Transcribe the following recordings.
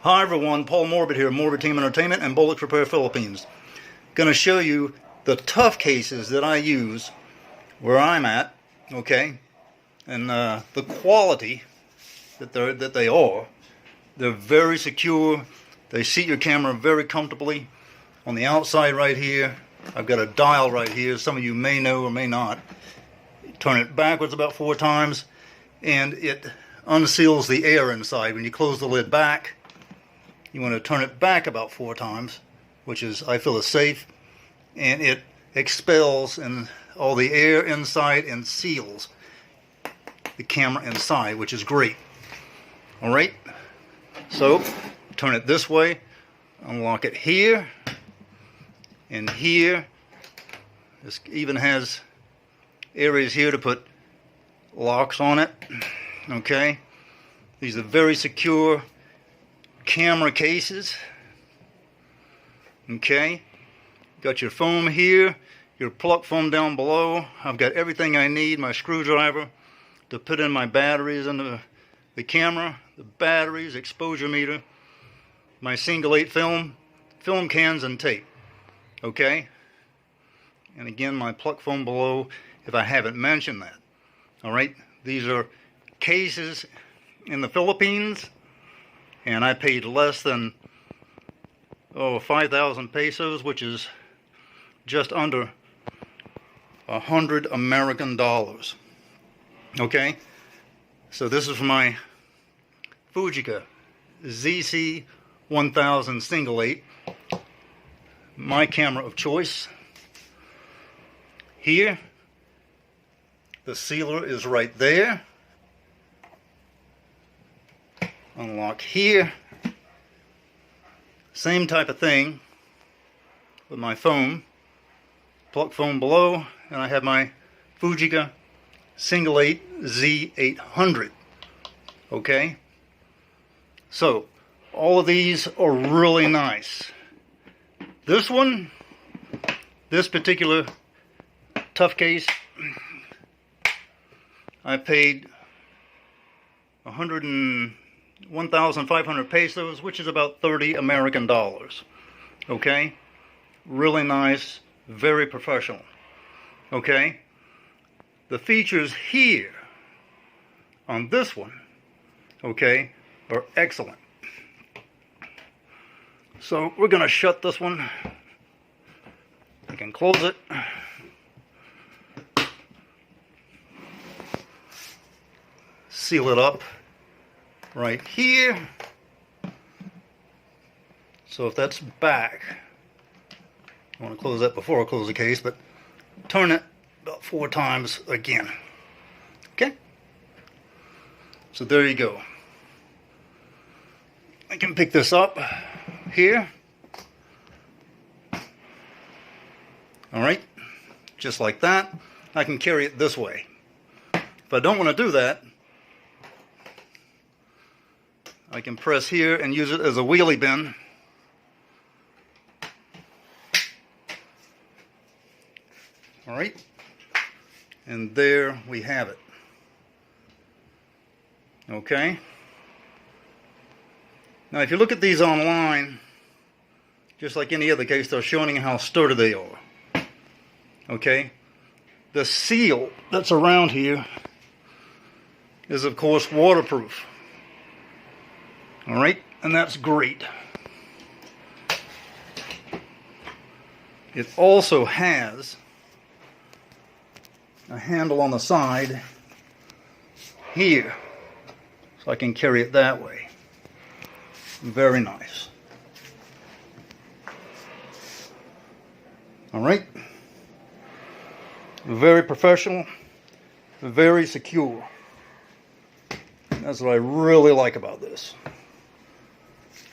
Hi everyone, Paul Morbid here, Morbid Team Entertainment and Bolex Repair Philippines. Going to show you the Tuff cases that I use where I'm at, okay, and the quality that they are. They're very secure. They seat your camera very comfortably. On the outside right here, I've got a dial right here. Some of you may know or may not. Turn it backwards about 4 times, and it unseals the air inside. When you close the lid back, you want to turn it back about 4 times, which is, I feel, is safe, and it expels and all the air inside and seals the camera inside, which is great. Alright, so turn it this way, unlock it here and here. This even has areas here to put locks on it. Okay, these are very secure camera cases. Okay, got your foam here, your plug foam down below. I've got everything I need, my screwdriver to put in my batteries into the camera, the batteries, exposure meter, my single 8 film cans and tape. Okay, and again my plug foam below if I haven't mentioned that. Alright, these are cases in the Philippines, and I paid less than 5,000 pesos, which is just under 100 American dollars. Okay, so this is for my Fujica ZC 1000 single 8, my camera of choice. Here, the sealer is right there. Unlock here. Same type of thing with my foam, plug foam below, and I have my Fujica single 8 Z800. Okay, so all of these are really nice. This one, this particular Tuff case, I paid 1,500 pesos, which is about 30 American dollars. Okay, really nice, very professional. Okay, the features here on this one, okay, are excellent. So we're going to shut this one. I can close it. Seal it up right here. So if that's back, I want to close that before I close the case, but turn it about 4 times again. Okay? So there you go. I can pick this up here. Alright, just like that. I can carry it this way. If I don't want to do that, I can press here and use it as a wheelie bin. Alright, and there we have it. Okay, now if you look at these online, just like any other case, they're showing how sturdy they are. Okay, the seal that's around here is of course waterproof. Alright, and that's great. It also has a handle on the side here, so I can carry it that way. Very nice. Alright, very professional, very secure. That's what I really like about this.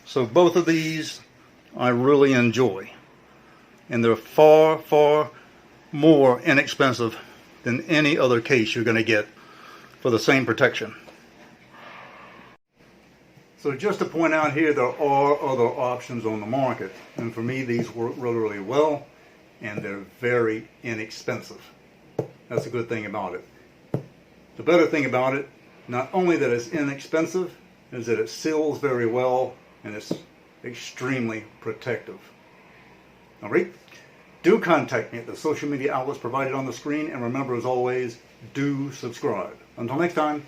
So both of these I really enjoy, and they're far, far more inexpensive than any other case you're going to get for the same protection. So just to point out here, there are other options on the market, and for me these work really, really well, and they're very inexpensive. That's a good thing about it. The better thing about it, not only that it's inexpensive, is that it seals very well and it's extremely protective. All right? Do contact me at the social media outlets provided on the screen, and remember, as always, do subscribe. Until next time,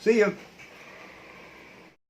see ya.